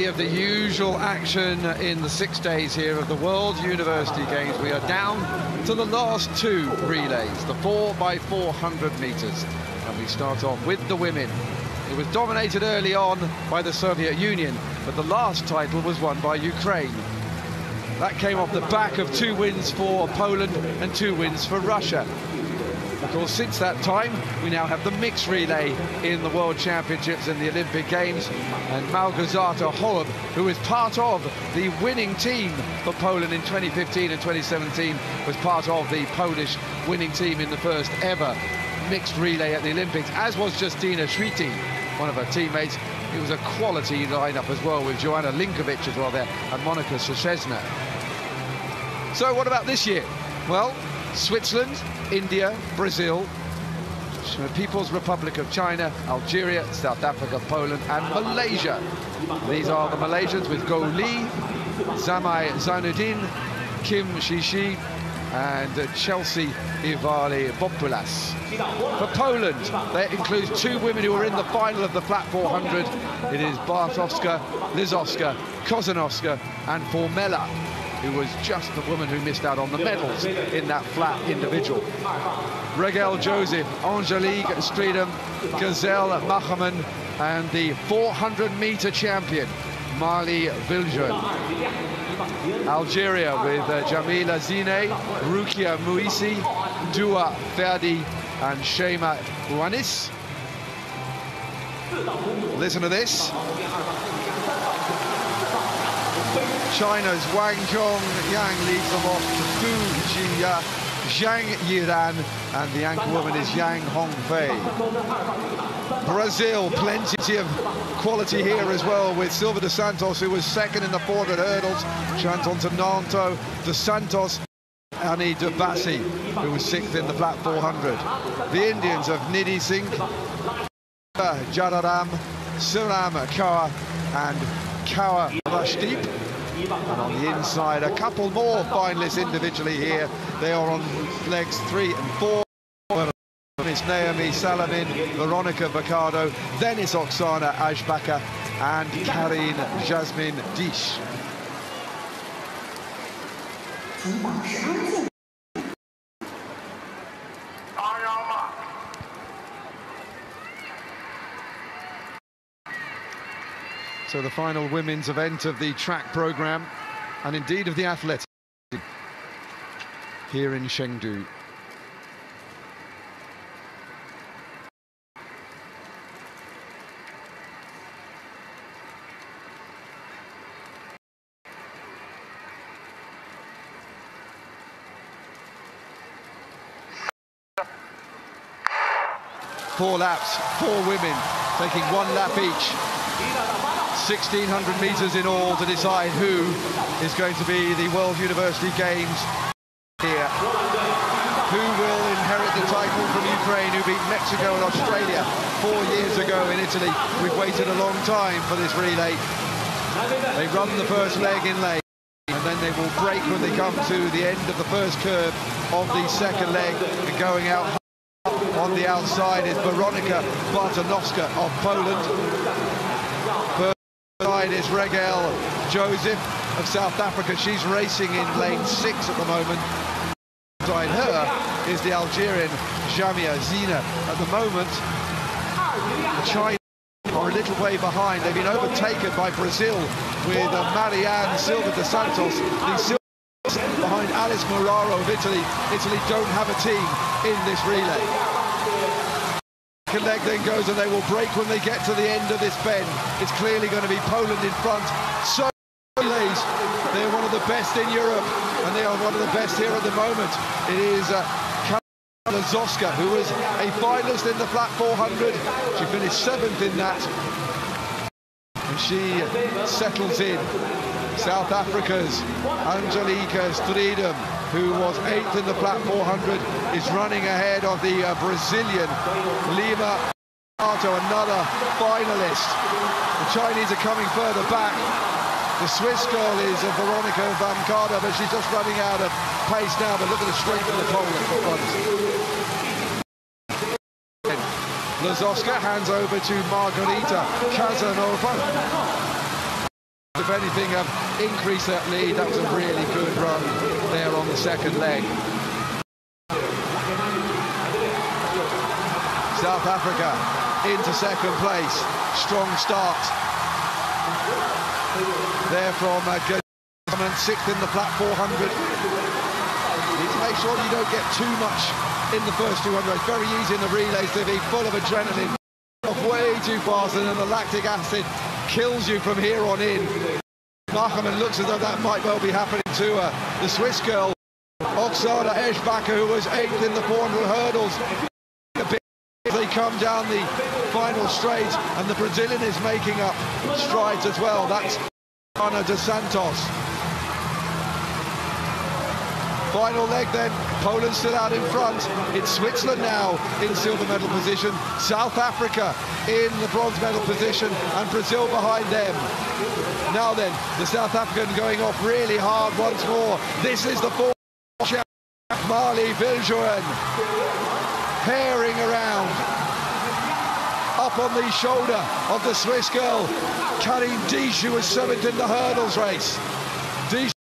Of the usual action in the 6 days here of the World University Games. We are down to the last two relays, the 4x400 meters, and we start off with the women. It was dominated early on by the Soviet Union, but the last title was won by Ukraine. That came off the back of 2 wins for Poland and 2 wins for Russia. Of course, since that time, we now have the mixed relay in the World Championships and the Olympic Games. And Małgorzata Chorob, who was part of the winning team for Poland in 2015 and 2017, was part of the Polish winning team in the first ever mixed relay at the Olympics, as was Justyna Świecie, one of her teammates. It was a quality lineup as well, with Joanna Linkovic as well there, and Monika Szczesna. So what about this year? Well, Switzerland, India, Brazil, People's Republic of China, Algeria, South Africa, Poland and Malaysia. These are the Malaysians with Go Lee, Zamai Zainuddin, Kim Shishi and Chelsea Ivali Populas. For Poland, that includes 2 women who are in the final of the flat 400. It is Bartowska, Lisowska, Kozanowska and Formella, who was just the woman who missed out on the medals in that flat individual. Regel Joseph, Angelique Striedem, Gazelle Machaman, and the 400-meter champion, Mali Viljoen. Algeria with Jamila Zine, Rukia Muisi, Dua Ferdi, and Shema Ouanis. Listen to this. China's Wang Chongyang leads them off to Fu Jia, Zhang Yiran, and the anchor woman is Yang Hongfei. Brazil, plenty of quality here as well, with Silva dos Santos, who was second in the 400 hurdles, Chanton Tenanto, dos Santos, Annie de Bassi, who was 6th in the flat 400. The Indians of Nidhi Singh, Jadaram, Suram Kaur, and Kaur Rashdeep. And on the inside, a couple more finalists individually here. They are on legs 3 and 4. It's Naomi Salavin, Veronica Baccardo, then it's Oksana Ajbaka and Karin Jasmine Dish. So the final women's event of the track programme, and indeed of the athletics, here in Chengdu. Four laps, 4 women, taking 1 lap each. 1,600 metres in all to decide who is going to be the World University Games here. Who will inherit the title from Ukraine, who beat Mexico and Australia 4 years ago in Italy. We've waited a long time for this relay. They run the first leg in lane, and then they will break when they come to the end of the first curve of the second leg. And going out on the outside is Weronika Bartanowska of Poland. Side is Regel Joseph of South Africa. She's racing in lane 6 at the moment. Beside her is the Algerian Jamia Zina. At the moment, the Chinese are a little way behind. They've been overtaken by Brazil with Marianne Silva dos Santos. The Silva behind Alice Moraro of Italy. Italy don't have a team in this relay. Leg then goes, and they will break when they get to the end of this bend. It's clearly going to be Poland in front. So relays, they're one of the best in Europe, and they are one of the best here at the moment. It is Karolina Zoska, who was a finalist in the flat 400. She finished 7th in that, and she settles in. South Africa's Angelica Striedem, who was 8th in the flat 400, is running ahead of the Brazilian Lima Arto, another finalist. The Chinese are coming further back. The Swiss girl is Veronika Baccardo, but she's just running out of pace now. But look at the strength of the pole at the front. Lisowska hands over to Margarita Casanova. if anything, have increased that lead. That was a really good run there on the second leg. South Africa into second place. Strong start there from German, sixth in the flat 400. You need to make sure you don't get too much in the first 200. It's very easy in the relays to be full of adrenaline, way too fast, and then the lactic acid kills you from here on in. Machermann looks as though that might well be happening to the Swiss girl, Oksana Eschbacher, who was 8th in the 400 hurdles. As they come down the final straight, and the Brazilian is making up strides as well. That's Ana dos Santos. Final leg then, Poland still out in front. It's Switzerland now in silver medal position, South Africa in the bronze medal position, and Brazil behind them. Now then, the South African going off really hard once more. This is the fourth champ, Marlie Viljoen, herring around. Up on the shoulder of the Swiss girl, Karin Diesch, who was 7th in the hurdles race. Diesch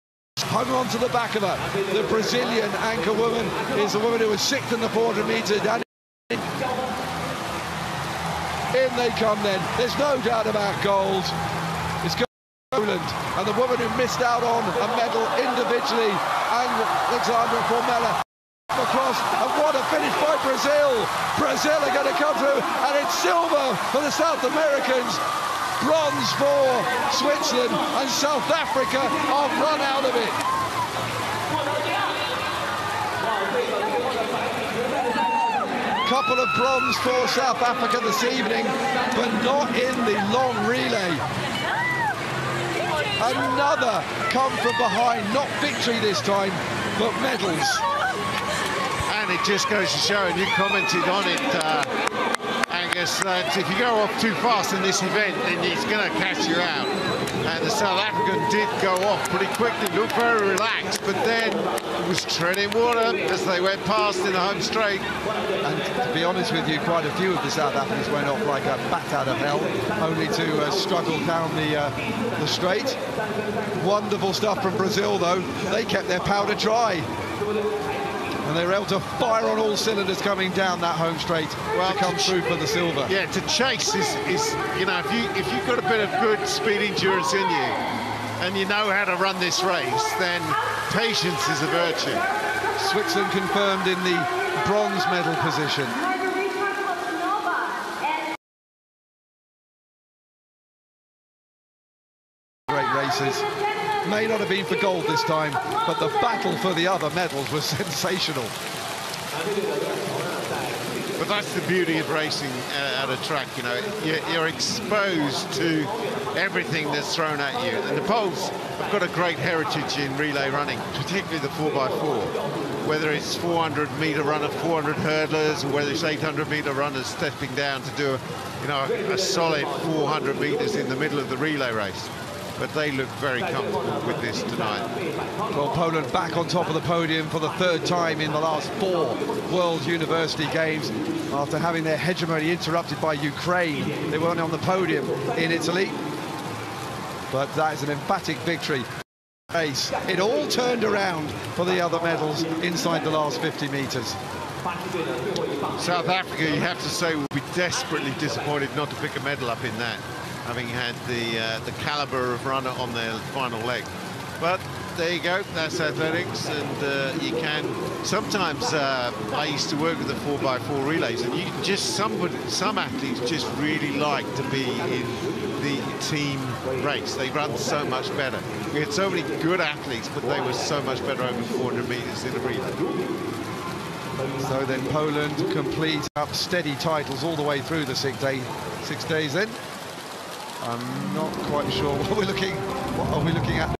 hung on to the back of her. The Brazilian anchor woman is the woman who was 6th in the 400 metres. And in they come then. There's no doubt about gold. It's Poland, and the woman who missed out on a medal individually, Alexandra Formella, across, and what a finish by Brazil. Brazil are going to come through, and it's silver for the South Americans, bronze for Switzerland, and South Africa are run out of it. Couple of bronze for South Africa this evening, but not in the long relay. Another come from behind, not victory this time, but medals. And it just goes to show, and you commented on it, Angus, that if you go off too fast in this event, then it's going to catch you out. And the South African did go off pretty quickly, looked very relaxed, but then was treading water as they went past in the home straight. And to be honest with you, quite a few of the South Africans went off like a bat out of hell, only to struggle down the straight. Wonderful stuff from Brazil, though. They kept their powder dry, and they were able to fire on all cylinders coming down that home straight to come through for the silver. Yeah, to chase is you know, if you've got a bit of good speed endurance in you, and you know how to run this race, then patience is a virtue. Switzerland confirmed in the bronze medal position. Great races. May not have been for gold this time, but the battle for the other medals was sensational. But that's the beauty of racing at a track, you know. You're exposed to everything that's thrown at you. And the Poles have got a great heritage in relay running, particularly the 4x4. Whether it's 400-meter runner, 400 hurdlers, or whether it's 800-meter runners stepping down to do a solid 400 meters in the middle of the relay race. But they look very comfortable with this tonight. Well, Poland back on top of the podium for the 3rd time in the last 4 World University Games, after having their hegemony interrupted by Ukraine. They weren't on the podium in Italy, but that is an emphatic victory. It all turned around for the other medals inside the last 50 metres. South Africa, you have to say, will be desperately disappointed not to pick a medal up in that, having had the caliber of runner on their final leg. But there you go, that's athletics, and you can sometimes. I used to work with the 4x4 relays, and you just some athletes just really like to be in the team race. They run so much better. We had so many good athletes, but they were so much better over 400 meters in a relay. So then Poland complete up steady titles all the way through the 6 days then. I'm not quite sure what are we looking at.